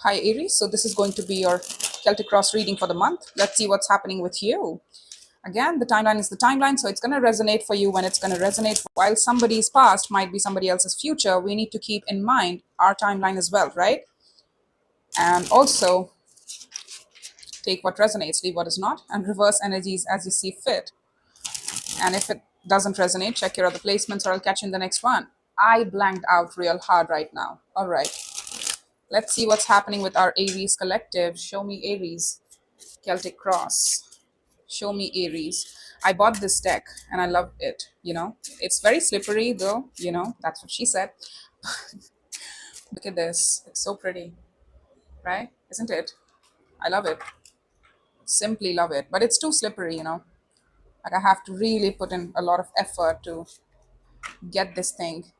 Hi, Aries. So, this is going to be your Celtic Cross reading for the month. Let's see what's happening with you. Again, the timeline is the timeline, so it's going to resonate for you when it's going to resonate. While somebody's past might be somebody else's future, we need to keep in mind our timeline as well, right? And also take what resonates, leave what is not, and reverse energies as you see fit. And if it doesn't resonate, check your other placements or I'll catch you in the next one. I blanked out real hard right now. All right. Let's see what's happening with our Aries collective. Show me Aries. Celtic Cross. Show me Aries. I bought this deck and I love it. It's very slippery though. That's what she said. Look at this. It's so pretty, right? Isn't it? I love it. Simply love it. But it's too slippery. Like I have to really put in a lot of effort to get this thing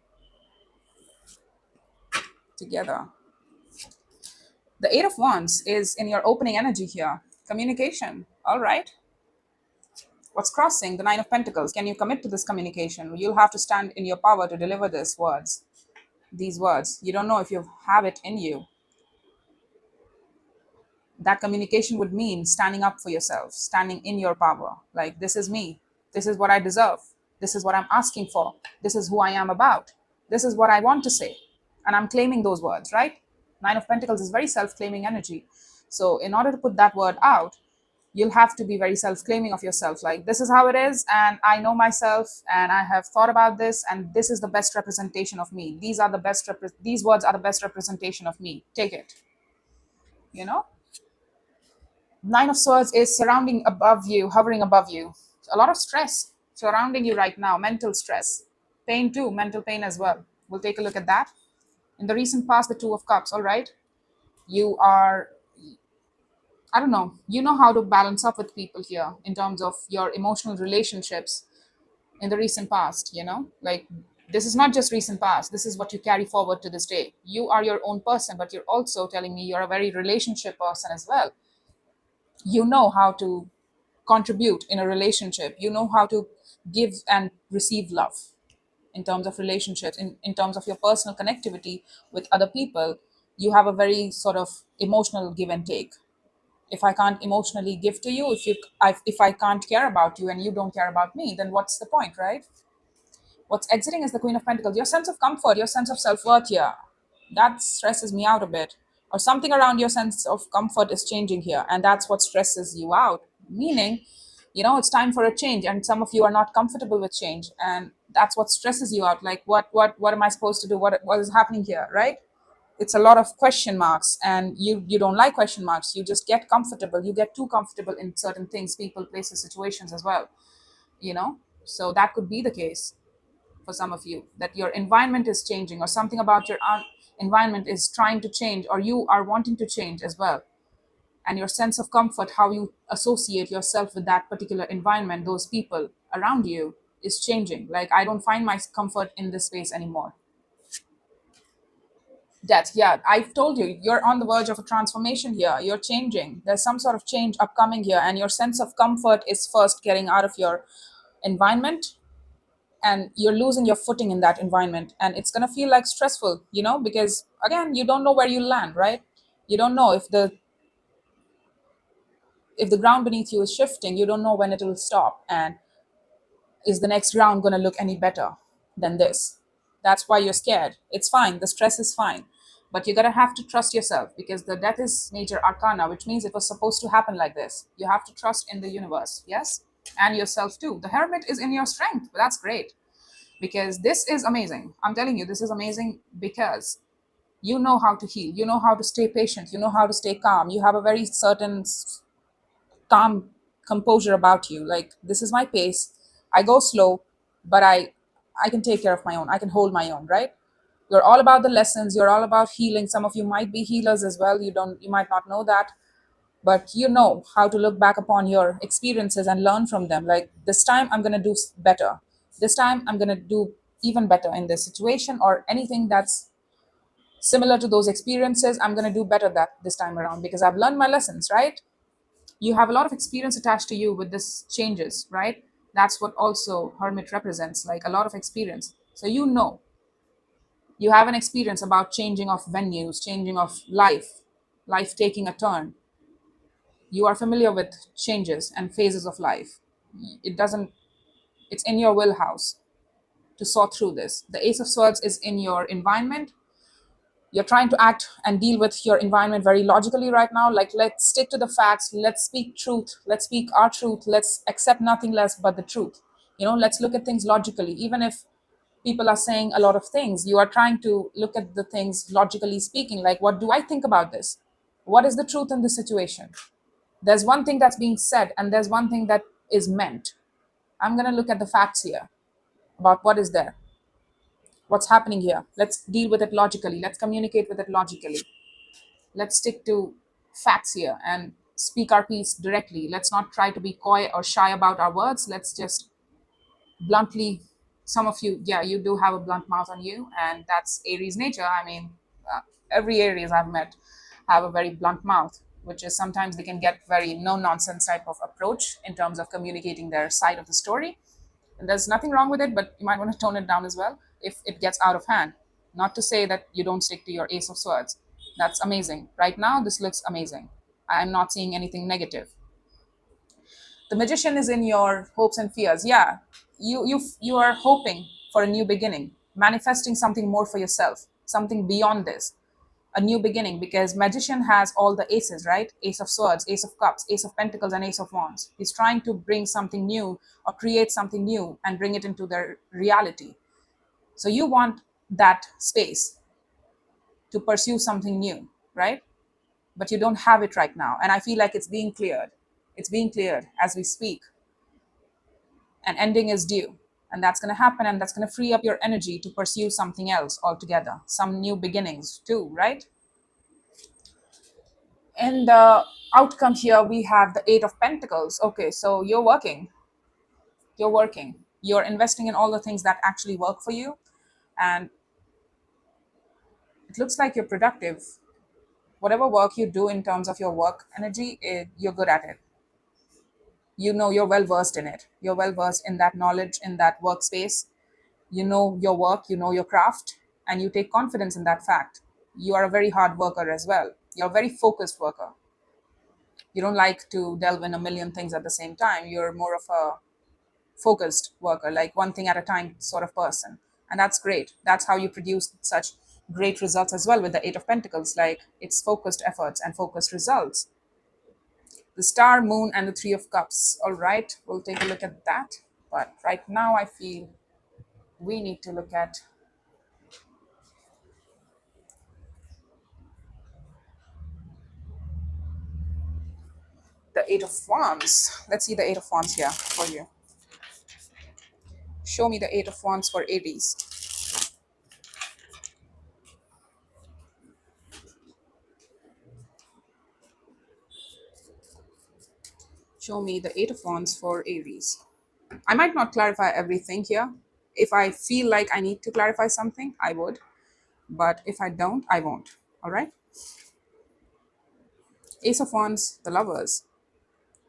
together. The Eight of Wands is in your opening energy here. Communication. All right. What's crossing? The Nine of Pentacles. Can you commit to this communication? You'll have to stand in your power to deliver these words. You don't know if you have it in you. That communication would mean standing up for yourself, standing in your power. Like, this is me. This is what I deserve. This is what I'm asking for. This is who I am about. This is what I want to say. And I'm claiming those words, right? Nine of Pentacles is very self-claiming energy. So in order to put that word out, you'll have to be very self-claiming of yourself. Like, this is how it is, and I know myself, and I have thought about this, and this is the best representation of me. These words are the best representation of me. Take it. You know? Nine of Swords is surrounding above you, hovering above you. A lot of stress surrounding you right now, mental stress. Pain too, mental pain as well. We'll take a look at that. In the recent past, the Two of Cups, all right? You are, I don't know, you know how to balance up with people here in terms of your emotional relationships in the recent past. Like, this is not just recent past, this is what you carry forward to this day. You are your own person, but you're also telling me you're a very relationship person as well. You know how to contribute in a relationship, you know how to give and receive love in terms of relationships, in terms of your personal connectivity with other people. You have a very sort of emotional give and take. If I can't emotionally give to you, if I can't care about you and you don't care about me, then what's the point, right? What's exiting is the Queen of Pentacles. Your sense of comfort, your sense of self-worth here, that stresses me out a bit. Or something around your sense of comfort is changing here, and that's what stresses you out. Meaning, it's time for a change, and some of you are not comfortable with change, and that's what stresses you out. Like, what am I supposed to do? What is happening here, right? It's a lot of question marks, and you don't like question marks. You just get comfortable. You get too comfortable in certain things, people, places, situations as well. So that could be the case for some of you, that your environment is changing, or something about your environment is trying to change, or you are wanting to change as well. And your sense of comfort, how you associate yourself with that particular environment, those people around you, is changing. Like, I don't find my comfort in this space anymore. Death, yeah, I've told you, you're on the verge of a transformation here. You're changing. There's some sort of change upcoming here, and your sense of comfort is first getting out of your environment, and you're losing your footing in that environment, and it's going to feel like stressful, because again, you don't know where you land, right? You don't know if the ground beneath you is shifting. You don't know when it will stop, and is the next round going to look any better than this? That's why you're scared. It's fine, the stress is fine, but you're going to have to trust yourself, because the death is major arcana, which means it was supposed to happen like this. You have to trust in the universe, yes, and yourself too. The Hermit is in your strength, but that's great, because this is amazing. I'm telling you, this is amazing, because you know how to heal, you know how to stay patient, you know how to stay calm. You have a very certain calm composure about you. Like, this is my pace, I go slow, but I can take care of my own, I can hold my own, right? You're all about the lessons, you're all about healing. Some of you might be healers as well. You might not know that, but you know how to look back upon your experiences and learn from them. Like, this time I'm going to do better, this time I'm going to do even better in this situation, or anything that's similar to those experiences. I'm going to do better that this time around, because I've learned my lessons, right? You have a lot of experience attached to you with this changes, right? That's what also Hermit represents, like a lot of experience. So you have an experience about changing of venues, changing of life, life taking a turn. You are familiar with changes and phases of life. It doesn't, it's in your wheelhouse to sort through this. The Ace of Swords is in your environment. You're trying to act and deal with your environment very logically right now. Like, let's stick to the facts. Let's speak truth. Let's speak our truth. Let's accept nothing less but the truth. Let's look at things logically. Even if people are saying a lot of things, you are trying to look at the things logically speaking. Like, what do I think about this? What is the truth in this situation? There's one thing that's being said, and there's one thing that is meant. I'm going to look at the facts here about what is there, what's happening here. Let's deal with it logically. Let's communicate with it logically. Let's stick to facts here and speak our piece directly. Let's not try to be coy or shy about our words. Let's just bluntly, some of you, yeah, you do have a blunt mouth on you, and that's Aries nature. I mean, every Aries I've met have a very blunt mouth, which is sometimes they can get very no nonsense type of approach in terms of communicating their side of the story. And there's nothing wrong with it, but you might want to tone it down as well if it gets out of hand. Not to say that you don't stick to your Ace of Swords. That's amazing. Right now, this looks amazing. I'm not seeing anything negative. The Magician is in your hopes and fears. Yeah, you are hoping for a new beginning, manifesting something more for yourself, something beyond this, a new beginning, because Magician has all the aces, right? Ace of Swords, Ace of Cups, Ace of Pentacles, and Ace of Wands. He's trying to bring something new or create something new and bring it into their reality. So you want that space to pursue something new, right? But you don't have it right now. And I feel like it's being cleared. It's being cleared as we speak. An ending is due. And that's going to happen. And that's going to free up your energy to pursue something else altogether. Some new beginnings too, right? And the outcome here, we have the Eight of Pentacles. Okay, so you're working. You're working. You're investing in all the things that actually work for you. And it looks like you're productive. Whatever work you do in terms of your work energy, you're good at it. You're well versed in it. You're well versed in that knowledge, in that workspace. You know your work, you know your craft, and you take confidence in that fact. You are a very hard worker as well. You're a very focused worker. You don't like to delve in a million things at the same time. You're more of a focused worker, like one thing at a time sort of person. And that's great. That's how you produce such great results as well with the Eight of Pentacles. Like, it's focused efforts and focused results. The Star, Moon, and the Three of Cups. All right, we'll take a look at that. But right now, I feel we need to look at the Eight of Wands. Let's see the Eight of Wands here for you. Show me the Eight of Wands for Aries. Show me the Eight of Wands for Aries. I might not clarify everything here. If I feel like I need to clarify something, I would. But if I don't, I won't. All right? Ace of Wands, the Lovers,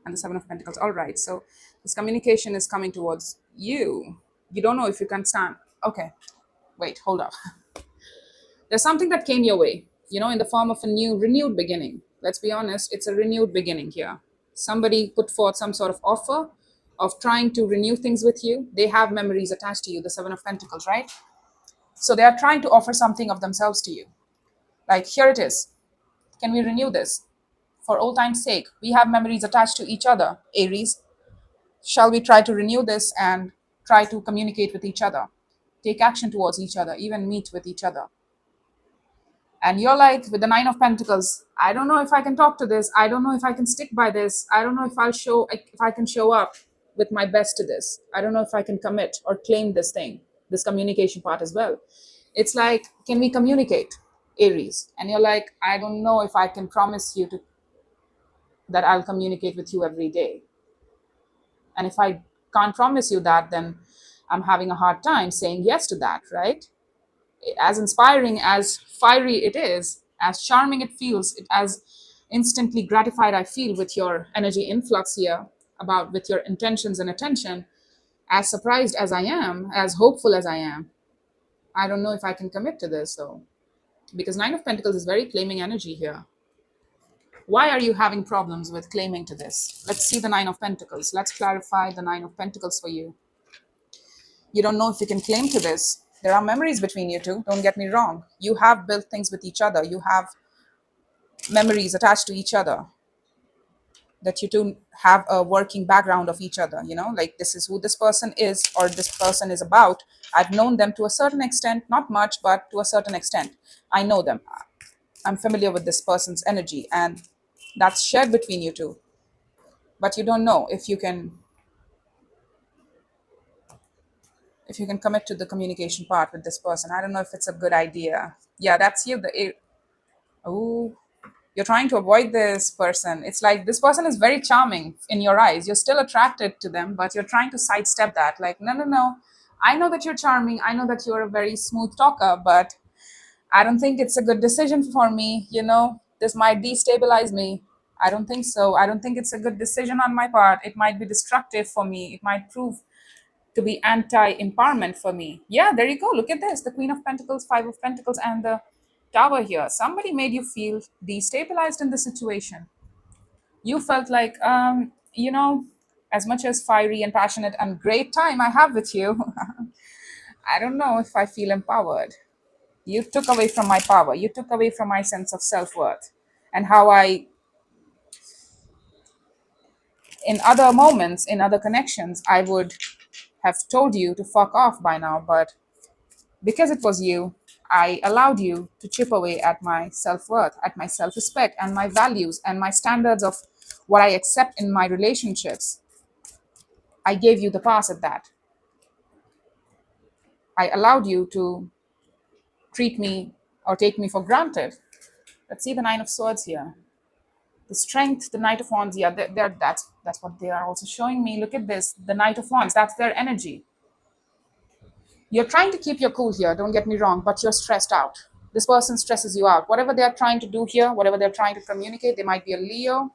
and the Seven of Pentacles. All right, so this communication is coming towards you. You don't know if you can stand. Okay, wait, hold up. There's something that came your way, in the form of a new, renewed beginning. Let's be honest, it's a renewed beginning here. Somebody put forth some sort of offer of trying to renew things with you. They have memories attached to you, the Seven of Pentacles, right? So they are trying to offer something of themselves to you. Like, here it is. Can we renew this? For old time's sake, we have memories attached to each other, Aries. Shall we try to renew this and try to communicate with each other, take action towards each other, even meet with each other? And you're like, with the Nine of Pentacles, I don't know if I can talk to this. I don't know if I can stick by this. I don't know if I can show up with my best to this. I don't know if I can commit or claim this thing, this communication part as well. It's like, can we communicate, Aries? And you're like, I don't know if I can promise you that I'll communicate with you every day. And if I can't promise you that, then I'm having a hard time saying yes to that, right? As inspiring, as fiery it is, as charming it feels, as instantly gratified I feel with your energy influx here, with your intentions and attention, as surprised as I am, as hopeful as I am, I don't know if I can commit to this though. Because Nine of Pentacles is very claiming energy here. Why are you having problems with claiming to this? Let's see the Nine of Pentacles. Let's clarify the Nine of Pentacles for you. You don't know if you can claim to this. There are memories between you two. Don't get me wrong. You have built things with each other. You have memories attached to each other, that you two have a working background of each other, like this is who this person is or this person is about. I've known them to a certain extent, not much, but to a certain extent. I know them. I'm familiar with this person's energy, and that's shared between you two. But you don't know if you can commit to the communication part with this person. I don't know if it's a good idea. Yeah, that's you. Oh, you're trying to avoid this person. It's like this person is very charming in your eyes. You're still attracted to them, but you're trying to sidestep that. Like, no, no, no. I know that you're charming. I know that you're a very smooth talker, but I don't think it's a good decision for me. This might destabilize me. I don't think so. I don't think it's a good decision on my part. It might be destructive for me. It might prove to be anti-empowerment for me. Yeah, there you go. Look at this. The Queen of Pentacles, Five of Pentacles, and the Tower here. Somebody made you feel destabilized in the situation. You felt like, as much as fiery and passionate and great time I have with you, I don't know if I feel empowered. You took away from my power. You took away from my sense of self-worth and how in other moments, in other connections, I would have told you to fuck off by now, but because it was you, I allowed you to chip away at my self worth, at my self respect, and my values and my standards of what I accept in my relationships. I gave you the pass at that. I allowed you to treat me or take me for granted. Let's see the Nine of Swords here. The Strength, the Knight of Wands. Yeah, that's what they are also showing me. Look at this. The Knight of Wands. That's their energy. You're trying to keep your cool here, don't get me wrong, but you're stressed out. This person stresses you out. Whatever they're trying to do here, whatever they're trying to communicate, they might be a Leo,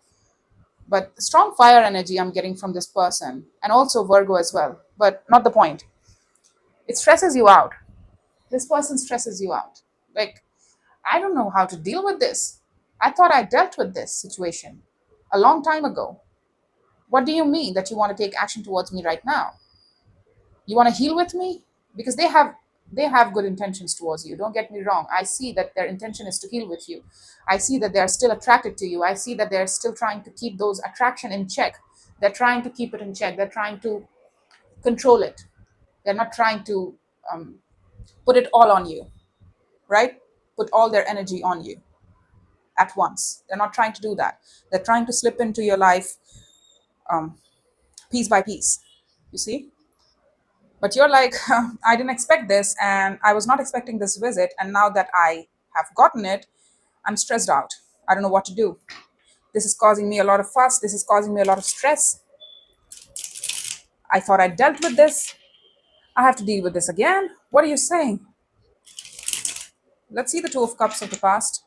but strong fire energy I'm getting from this person, and also Virgo as well, but not the point. It stresses you out. This person stresses you out. Like, I don't know how to deal with this. I thought I dealt with this situation a long time ago. What do you mean that you want to take action towards me right now? You want to heal with me? Because they have good intentions towards you. Don't get me wrong. I see that their intention is to heal with you. I see that they're still attracted to you. I see that they're still trying to keep those attraction in check. They're trying to keep it in check. They're trying to control it. They're not trying to put it all on you, right? Put all their energy on you at once. They're not trying to do that. They're trying to slip into your life piece by piece. You see? But you're like, I didn't expect this, and I was not expecting this visit. And now that I have gotten it, I'm stressed out. I don't know what to do. This is causing me a lot of fuss. This is causing me a lot of stress. I thought I dealt with this. I have to deal with this again. What are you saying? Let's see the Two of Cups of the past.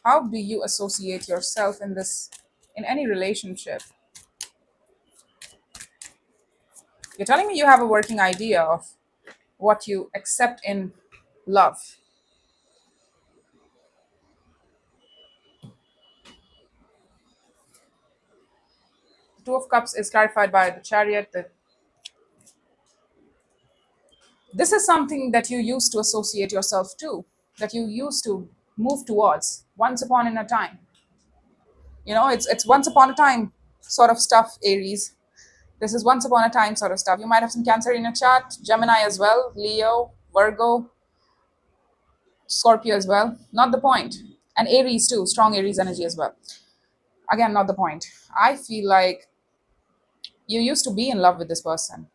How do you associate yourself in any relationship? You're telling me you have a working idea of what you accept in love. The Two of Cups is clarified by the Chariot. This is something that you used to associate yourself to, that you used to move towards once upon in a time. It's once upon a time sort of stuff, Aries. This is once upon a time sort of stuff. You might have some Cancer in your chart, Gemini as well, Leo, Virgo, Scorpio as well. Not the point. And Aries too, strong Aries energy as well. Again, not the point. I feel like you used to be in love with this person,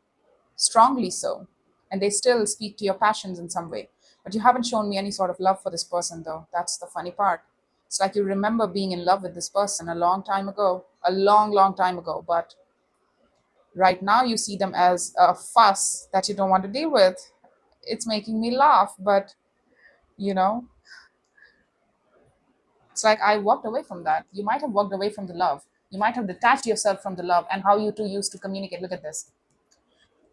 strongly so, and they still speak to your passions in some way. But you haven't shown me any sort of love for this person, though. That's the funny part. It's like you remember being in love with this person a long time ago, a long, long time ago, but right now you see them as a fuss that you don't want to deal with. It's making me laugh, but you know, it's like I walked away from that. You might have walked away from the love. You might have detached yourself from the love and how you two used to communicate. Look at this.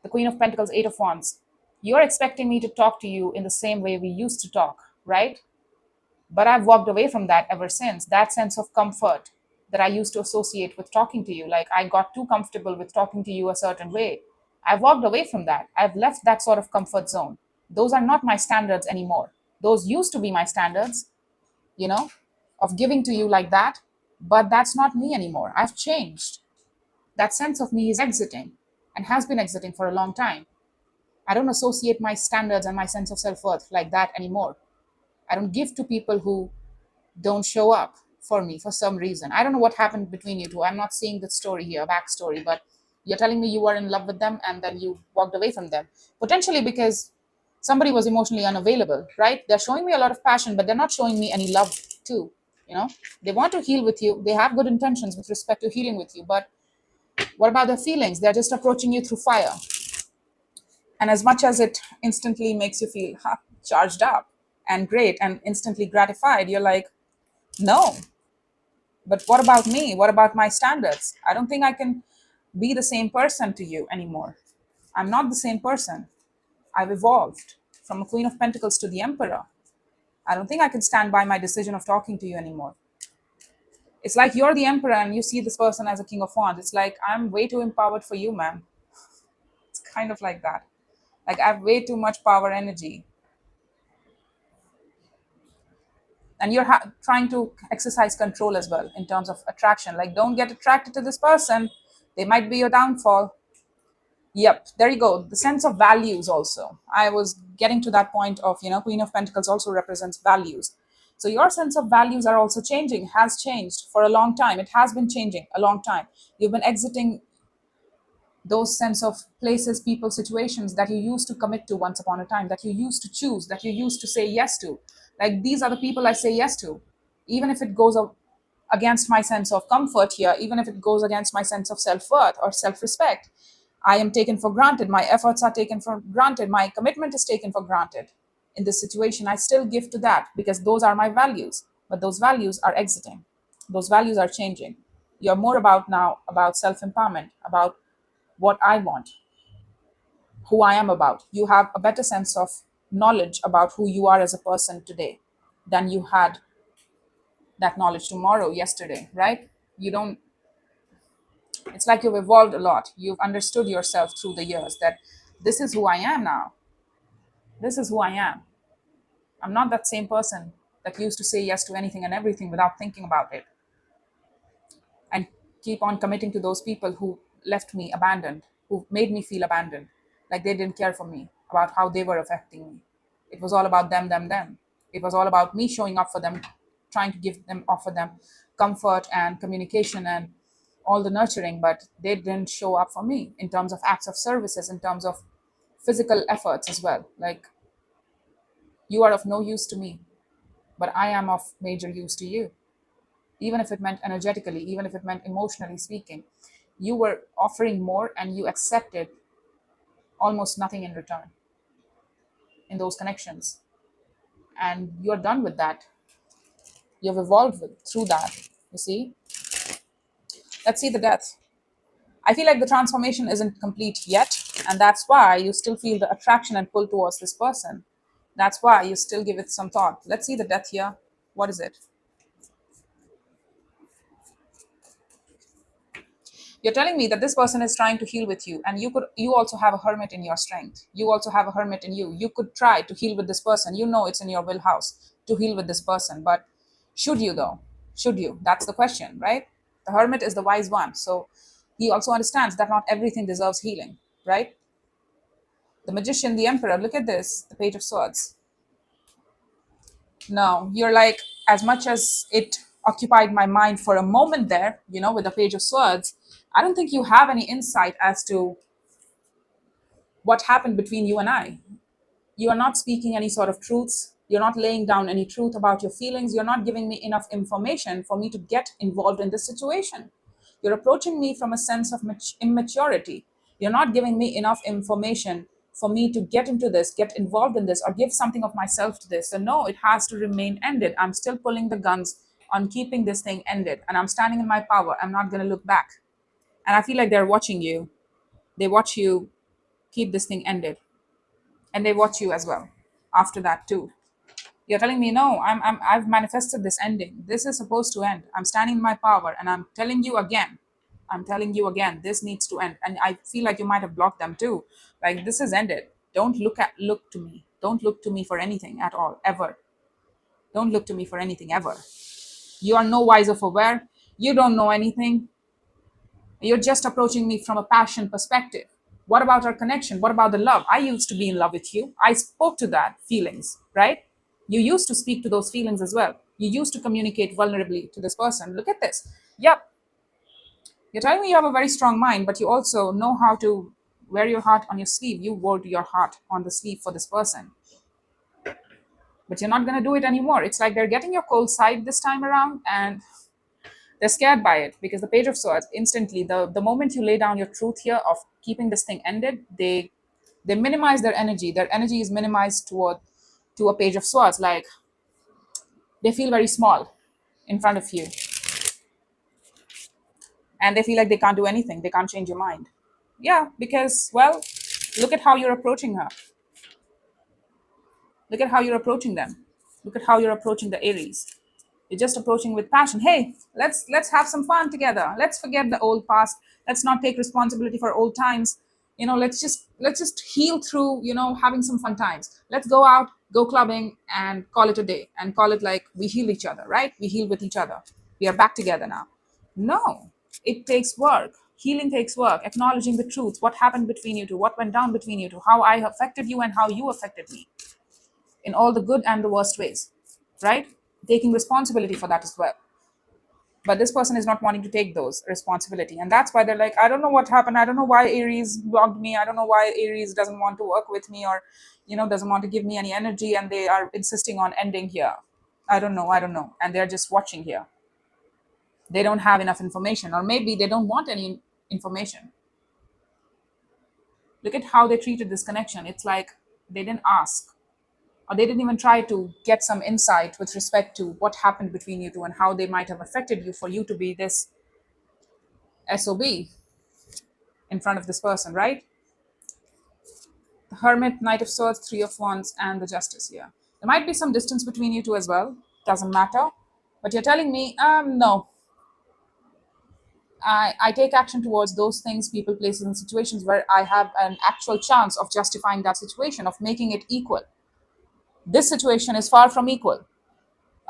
The Queen of Pentacles, Eight of Wands. You're expecting me to talk to you in the same way we used to talk, right? But I've walked away from that ever since. That sense of comfort, that I used to associate with talking to you. Like I got too comfortable with talking to you a certain way. I've walked away from that. I've left that sort of comfort zone. Those are not my standards anymore. Those used to be my standards, you know, of giving to you like that. But that's not me anymore. I've changed. That sense of me is exiting and has been exiting for a long time. I don't associate my standards and my sense of self worth like that anymore. I don't give to people who don't show up for me for some reason. I don't know what happened between you two. I'm not seeing the story here, backstory, but you're telling me you were in love with them and then you walked away from them. Potentially because somebody was emotionally unavailable, right? They're showing me a lot of passion, but they're not showing me any love too. You know, they want to heal with you. They have good intentions with respect to healing with you, but what about their feelings? They're just approaching you through fire. And as much as it instantly makes you feel charged up and great and instantly gratified, you're like, no, but what about me? What about my standards? I don't think I can be the same person to you anymore. I'm not the same person. I've evolved from a Queen of Pentacles to the Emperor. I don't think I can stand by my decision of talking to you anymore. It's like you're the Emperor and you see this person as a King of Wands. It's like, I'm way too empowered for you, man. It's kind of like that. Like, I have way too much power energy. And you're trying to exercise control as well in terms of attraction. Like, don't get attracted to this person. They might be your downfall. Yep, there you go. The sense of values also. I was getting to that point of, Queen of Pentacles also represents values. So your sense of values are also changing, has changed for a long time. It has been changing a long time. You've been exiting those sense of places, people, situations that you used to commit to once upon a time, that you used to choose, that you used to say yes to. Like, these are the people I say yes to, even if it goes against my sense of comfort here, even if it goes against my sense of self-worth or self-respect. I am taken for granted. My efforts are taken for granted. My commitment is taken for granted. In this situation, I still give to that because those are my values. But those values are exiting. Those values are changing. You're more about now about self-empowerment, about what I want, who I am about. You have a better sense of knowledge about who you are as a person today than you had that knowledge tomorrow, yesterday, right? You don't, it's like you've evolved a lot. You've understood yourself through the years that this is who I am now. This is who I am. I'm not that same person that used to say yes to anything and everything without thinking about it and keep on committing to those people who left me abandoned, who made me feel abandoned, like they didn't care for me, about how they were affecting me. It was all about them, them, them. It was all about me showing up for them, trying to give them, offer them comfort and communication and all the nurturing, but they didn't show up for me in terms of acts of services, in terms of physical efforts as well. Like, you are of no use to me, but I am of major use to you. Even if it meant energetically, even if it meant emotionally speaking, you were offering more and you accepted almost nothing in return in those connections. And you're done with that. You've evolved through that. You see? Let's see the death. I feel like the transformation isn't complete yet. And that's why you still feel the attraction and pull towards this person. That's why you still give it some thought. Let's see the death here. What is it? You're telling me that this person is trying to heal with you, and you also have a hermit in your strength. You also have a hermit in you. You could try to heal with this person. You know it's in your will house to heal with this person, but should you though? Should you? That's the question, right? The hermit is the wise one, so he also understands that not everything deserves healing, right? The magician, the emperor. Look at this, the page of swords. No, you're like, as much as it occupied my mind for a moment there, with the page of swords, I don't think you have any insight as to what happened between you and I. You are not speaking any sort of truths. You're not laying down any truth about your feelings. You're not giving me enough information for me to get involved in this situation. You're approaching me from a sense of immaturity. You're not giving me enough information for me to get into this, get involved in this, or give something of myself to this. So no, it has to remain ended. I'm still pulling the guns on keeping this thing ended. And I'm standing in my power. I'm not going to look back. And I feel like they're watching you. They watch you keep this thing ended. And they watch you as well after that too. You're telling me, no, I've manifested this ending. This is supposed to end. I'm standing in my power, and I'm telling you again. I'm telling you again, this needs to end. And I feel like you might have blocked them too. Like, this is ended. Don't look to me. Don't look to me for anything at all, ever. Don't look to me for anything ever. You are no wiser for wear. You don't know anything. You're just approaching me from a passion perspective. What about our connection? What about the love? I used to be in love with you. I spoke to that feelings, right? You used to speak to those feelings as well. You used to communicate vulnerably to this person. Look at this. Yep. You're telling me you have a very strong mind, but you also know how to wear your heart on your sleeve. You wore your heart on the sleeve for this person, but you're not going to do it anymore. It's like they're getting your cold side this time around, and they're scared by it because the page of swords instantly, the moment you lay down your truth here of keeping this thing ended, they minimize their energy is minimized toward to a page of swords. Like, they feel very small in front of you, and they feel like they can't do anything, they can't change your mind. Yeah, because, well, look at how you're approaching her. Look at how you're approaching them. Look at how you're approaching the Aries. You're just approaching with passion. Hey, let's have some fun together. Let's forget the old past. Let's not take responsibility for old times. Let's just heal through, having some fun times. Let's go out, go clubbing, and call it a day. And call it like we heal each other, right? We heal with each other. We are back together now. No, it takes work. Healing takes work. Acknowledging the truth, what happened between you two, what went down between you two, how I affected you and how you affected me in all the good and the worst ways, right? Taking responsibility for that as well. But this person is not wanting to take those responsibility. And that's why they're like, I don't know what happened. I don't know why Aries blocked me. I don't know why Aries doesn't want to work with me, or, doesn't want to give me any energy. And they are insisting on ending here. I don't know. I don't know. And they're just watching here. They don't have enough information, or maybe they don't want any information. Look at how they treated this connection. It's like they didn't ask, or they didn't even try to get some insight with respect to what happened between you two and how they might have affected you for you to be this SOB in front of this person, right? The Hermit, Knight of Swords, Three of Wands, and the Justice here. There might be some distance between you two as well. Doesn't matter. But you're telling me, no. I take action towards those things, people, places, and situations where I have an actual chance of justifying that situation, of making it equal. This situation is far from equal.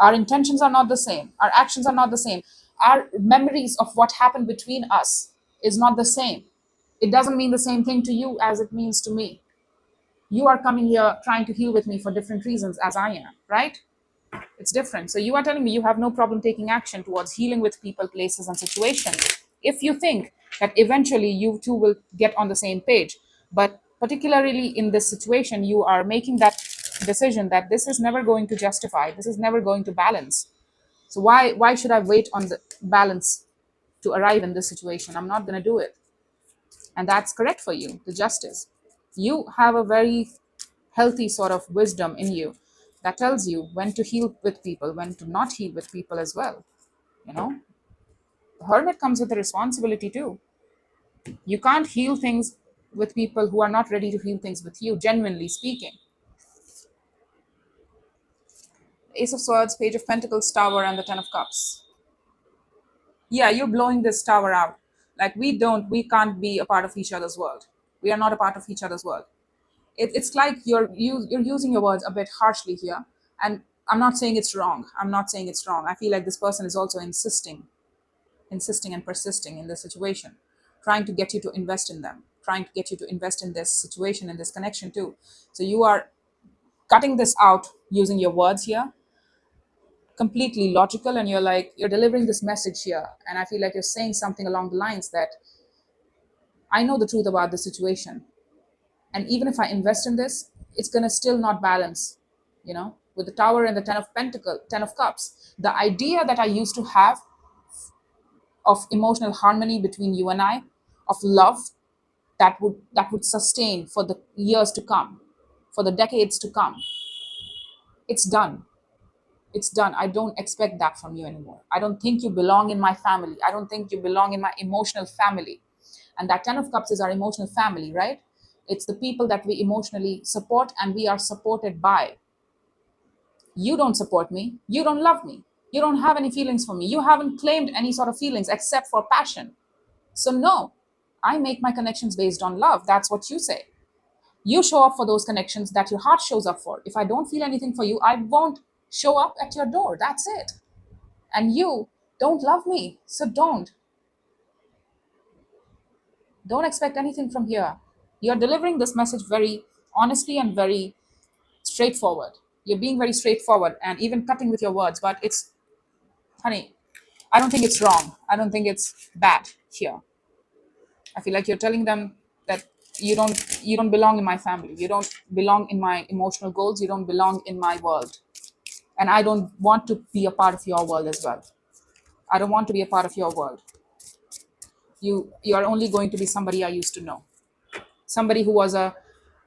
Our intentions are not the same. Our actions are not the same. Our memories of what happened between us is not the same. It doesn't mean the same thing to you as it means to me. You are coming here trying to heal with me for different reasons as I am, right? It's different. So you are telling me you have no problem taking action towards healing with people, places, and situations if you think that eventually you two will get on the same page. But particularly in this situation, you are making that decision that this is never going to justify, this is never going to balance. So why should I wait on the balance to arrive in this situation? I'm not going to do it. And that's correct for you, the Justice. You have a very healthy sort of wisdom in you that tells you when to heal with people, when to not heal with people as well. You know, the Hermit comes with a responsibility too. You can't heal things with people who are not ready to heal things with you, genuinely speaking. Ace of Swords, Page of Pentacles, Tower, and the Ten of Cups. Yeah, you're blowing this tower out. Like, we can't be a part of each other's world. We are not a part of each other's world. It's like you're using your words a bit harshly here. And I'm not saying it's wrong. I'm not saying it's wrong. I feel like this person is also insisting and persisting in this situation, trying to get you to invest in them, trying to get you to invest in this situation and this connection too. So you are cutting this out using your words here, completely logical, and you're delivering this message here. And I feel like you're saying something along the lines that I know the truth about the situation. And even if I invest in this, it's gonna still not balance, with the Tower and the Ten of Cups. The idea that I used to have of emotional harmony between you and I, of love that would sustain for the years to come, for the decades to come, it's done. It's done. I don't expect that from you anymore. I don't think you belong in my family. I don't think you belong in my emotional family. And that Ten of Cups is our emotional family, right? It's the people that we emotionally support and we are supported by. You don't support me. You don't love me. You don't have any feelings for me. You haven't claimed any sort of feelings except for passion. So, no, I make my connections based on love. That's what you say. You show up for those connections that your heart shows up for. If I don't feel anything for you, I won't show up at your door. That's it. And you don't love me. So don't expect anything from here. You're delivering this message very honestly and very straightforward. You're being very straightforward and even cutting with your words, but it's, honey, I don't think it's wrong. I don't think it's bad here. I feel like you're telling them that you don't belong in my family. You don't belong in my emotional goals. You don't belong in my world. And I don't want to be a part of your world as well. I don't want to be a part of your world. You are only going to be somebody I used to know. Somebody who was a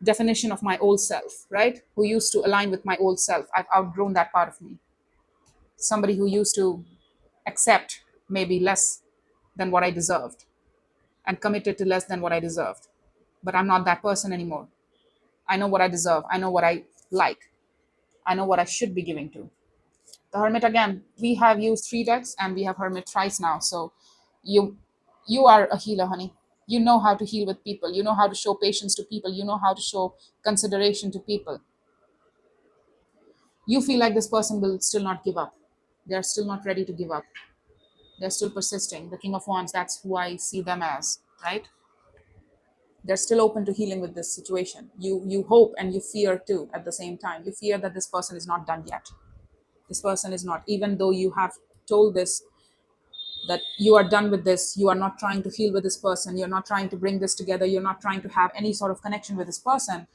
definition of my old self, right? Who used to align with my old self. I've outgrown that part of me. Somebody who used to accept maybe less than what I deserved and committed to less than what I deserved. But I'm not that person anymore. I know what I deserve. I know what I like. I know what I should be giving to. The Hermit again, we have used 3 decks and we have Hermit thrice now. So you you are a healer, honey. You know how to heal with people. You know how to show patience to people. You know how to show consideration to people. You feel like this person will still not give up. They're still not ready to give up. They're still persisting. The King of Wands, that's who I see them as, right? They're still open to healing with this situation. You hope and you fear too at the same time. You fear that this person is not done yet. This person is not, even though you have told this that you are done with this, you are not trying to heal with this person, you're not trying to bring this together, you're not trying to have any sort of connection with this person,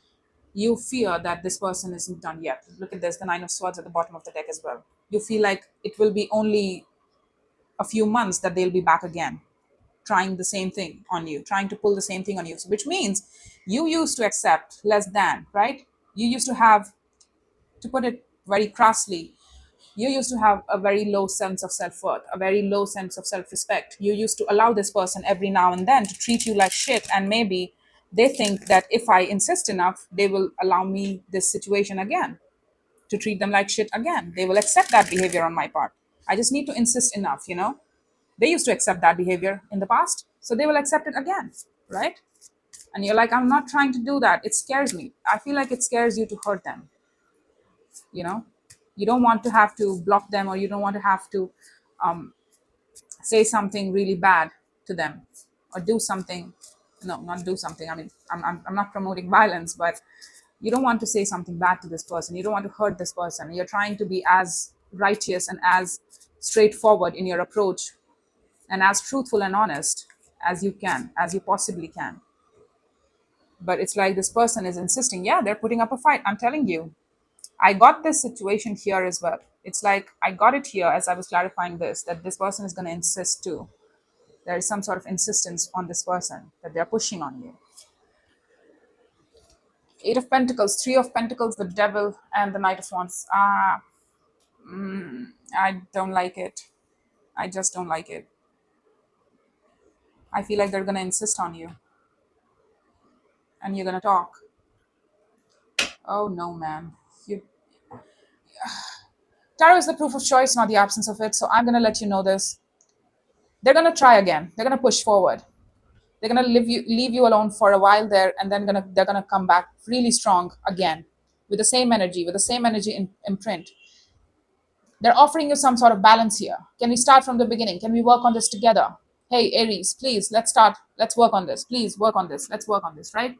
you fear that this person isn't done yet. Look at this, the 9 of Swords at the bottom of the deck as well. You feel like it will be only a few months that they'll be back again, trying the same thing on you, trying to pull the same thing on you. So, which means you used to accept less than, right? You used to have, to put it very crassly, you used to have a very low sense of self-worth, a very low sense of self-respect. You used to allow this person every now and then to treat you like shit, and maybe they think that if I insist enough, they will allow me this situation again, to treat them like shit again. They will accept that behavior on my part. I just need to insist enough, you know? They used to accept that behavior in the past, so they will accept it again, right? And you're like, I'm not trying to do that. It scares me. I feel like it scares you to hurt them, you know? You don't want to have to block them, or you don't want to have to say something really bad to them, or do something, no, not do something, I mean, I'm not promoting violence, but you don't want to say something bad to this person. You don't want to hurt this person. You're trying to be as righteous and as straightforward in your approach and as truthful and honest as you can, as you possibly can. But it's like this person is insisting, yeah, they're putting up a fight. I'm telling you, I got this situation here as well. It's like I got it here as I was clarifying this, that this person is going to insist too. There is some sort of insistence on this person that they're pushing on you. 8 of Pentacles, 3 of Pentacles, the Devil, and the Knight of Wands. I don't like it. I just don't like it. I feel like they're going to insist on you. And you're going to talk. Oh no, man. Tarot is the proof of choice, not the absence of it. So I'm going to let you know this. They're going to try again. They're going to push forward. They're going to leave you alone for a while there, and then they're going to come back really strong again with the same energy, imprint. They're offering you some sort of balance here. Can we start from the beginning? Can we work on this together? Hey, Aries, please, let's start. Let's work on this. Please work on this. Let's work on this, right?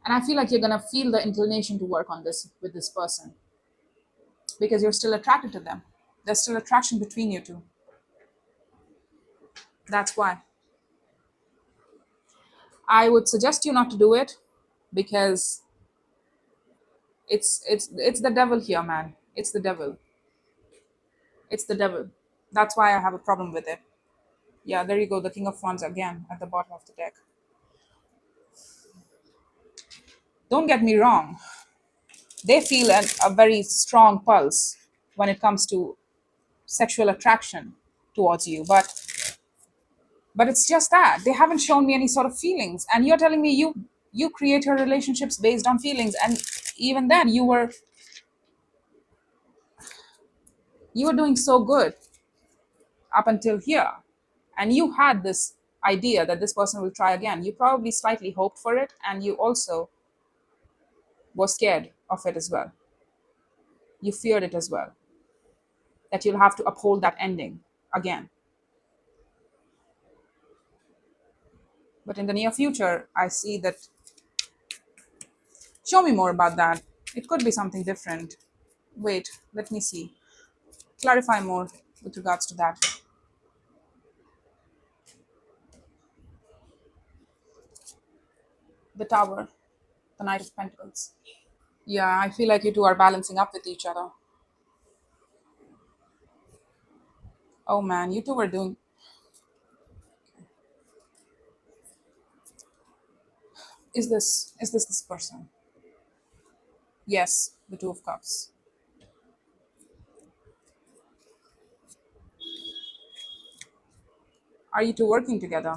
And I feel like you're going to feel the inclination to work on this with this person because you're still attracted to them. There's still attraction between you two. That's why. I would suggest you not to do it because it's the devil here, man. It's the devil. It's the devil. That's why I have a problem with it. Yeah, there you go. The King of Wands again at the bottom of the deck. Don't get me wrong. They feel a very strong pulse when it comes to sexual attraction towards you. But it's just that they haven't shown me any sort of feelings. And you're telling me you create your relationships based on feelings. And even then you were You were doing so good up until here. And you had this idea that this person will try again. You probably slightly hoped for it, and you also were scared of it as well. You feared it as well, that you'll have to uphold that ending again. But in the near future, I see that. Show me more about that. It could be something different. Wait, let me see. Clarify more with regards to that. The Tower, the Knight of Pentacles. Yeah, I feel like you two are balancing up with each other. Oh man, you two were doing. Is this person? Yes, the Two of Cups. Are you two working together,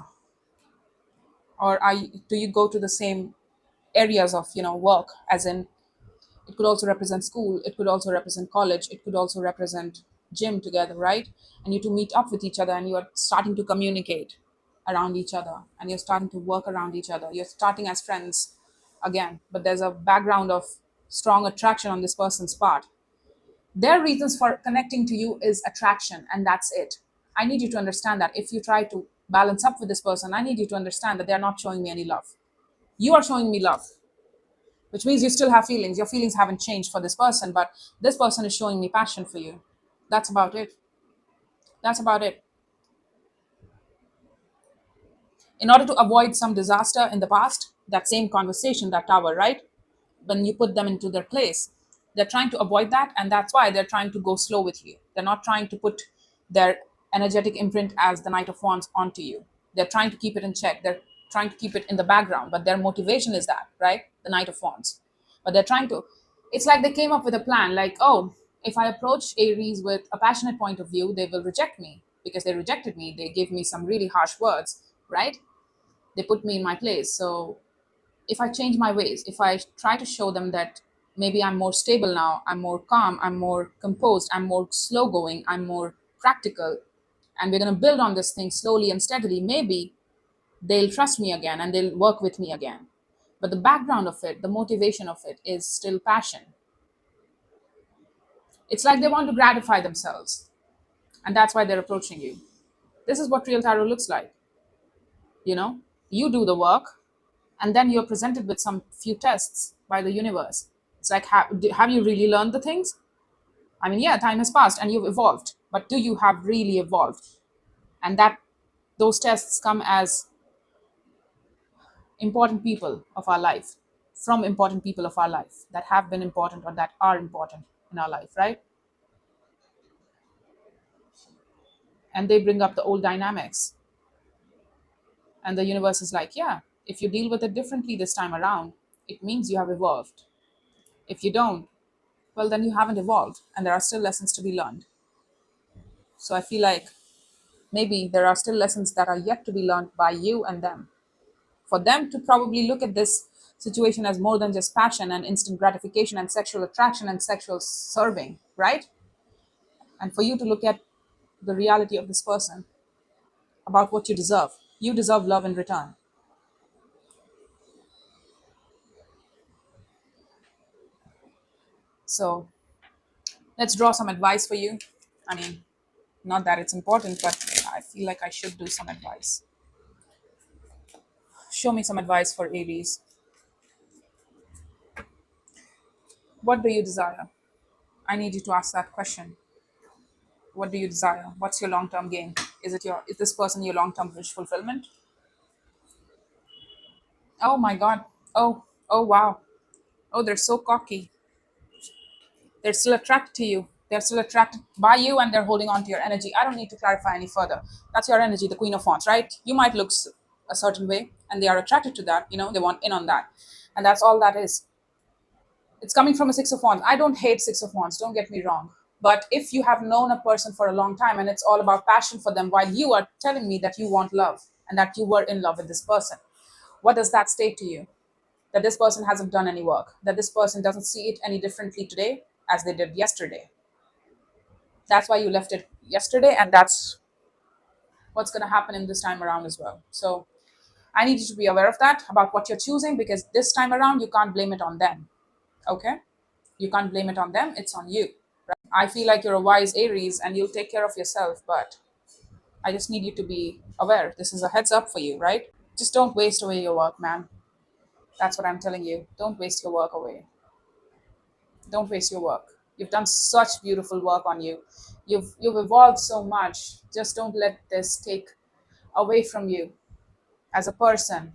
or do you go to the same areas of work? As in, it could also represent school. It could also represent college. It could also represent gym together, right? And you two meet up with each other, and you are starting to communicate around each other, and you're starting to work around each other. You're starting as friends again, but there's a background of strong attraction on this person's part. Their reasons for connecting to you is attraction, and that's it. I need you to understand that if you try to balance up with this person, I need you to understand that they're not showing me any love. You are showing me love, which means you still have feelings. Your feelings haven't changed for this person, but this person is showing me passion for you. That's about it. That's about it. In order to avoid some disaster in the past, that same conversation, that tower, right? When you put them into their place, they're trying to avoid that, and that's why they're trying to go slow with you. They're not trying to put their energetic imprint as the Knight of Wands onto you. They're trying to keep it in check. They're trying to keep it in the background, but their motivation is that, right? The Knight of Wands. But they're trying to, it's like they came up with a plan, like, oh, if I approach Aries with a passionate point of view, they will reject me because they rejected me. They gave me some really harsh words, right? They put me in my place. So if I change my ways, if I try to show them that maybe I'm more stable now, I'm more calm, I'm more composed, I'm more slow going, I'm more practical, and we're going to build on this thing slowly and steadily, maybe they'll trust me again and they'll work with me again. But the background of it, the motivation of it is still passion. It's like they want to gratify themselves, and that's why they're approaching you. This is what real tarot looks like. You know, you do the work, and then you're presented with some few tests by the universe. It's like, have you really learned the things? I mean, yeah, time has passed and you've evolved, but do you have really evolved? And that those tests come as important people of our life, from important people of our life that have been important or that are important in our life, right? And they bring up the old dynamics, and the universe is like, yeah, if you deal with it differently this time around, it means you have evolved. If you don't, well, then you haven't evolved, and there are still lessons to be learned. So I feel like maybe there are still lessons that are yet to be learned by you and them. For them to probably look at this situation as more than just passion and instant gratification and sexual attraction and sexual serving, right? And for you to look at the reality of this person, about what you deserve. You deserve love in return. So let's draw some advice for you. I mean, not that it's important, but I feel like I should do some advice. Show me some advice for Aries. What do you desire? I need you to ask that question. What do you desire? What's your long-term gain? Is this person your long-term wish fulfillment? Oh my god. Oh wow. Oh, they're so cocky. They're still attracted to you. They're still attracted by you, and they're holding on to your energy. I don't need to clarify any further. That's your energy, the Queen of Wands, right? You might look a certain way, and they are attracted to that. They want in on that. And that's all that is. It's coming from a Six of Wands. I don't hate Six of Wands, don't get me wrong. But if you have known a person for a long time and it's all about passion for them, while you are telling me that you want love and that you were in love with this person, what does that state to you? That this person hasn't done any work, that this person doesn't see it any differently today as they did yesterday. That's why you left it yesterday, and that's what's going to happen in this time around as well. So I need you to be aware of that, about what you're choosing, because this time around you can't blame it on them. Okay? You can't blame it on them, it's on you. I feel like you're a wise Aries and you'll take care of yourself, but I just need you to be aware. This is a heads up for you, right? Just don't waste away your work, man. That's what I'm telling you. Don't waste your work away. Don't waste your work. You've done such beautiful work on you. You've evolved so much. Just don't let this take away from you as a person,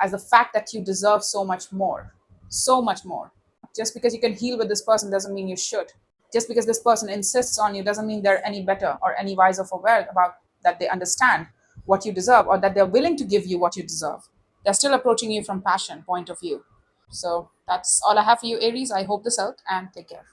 as the fact that you deserve so much more. So much more. Just because you can heal with this person doesn't mean you should. Just because this person insists on you doesn't mean they're any better or any wiser for aware about that they understand what you deserve, or that they're willing to give you what you deserve. They're still approaching you from passion point of view. So that's all I have for you, Aries. I hope this helped, and take care.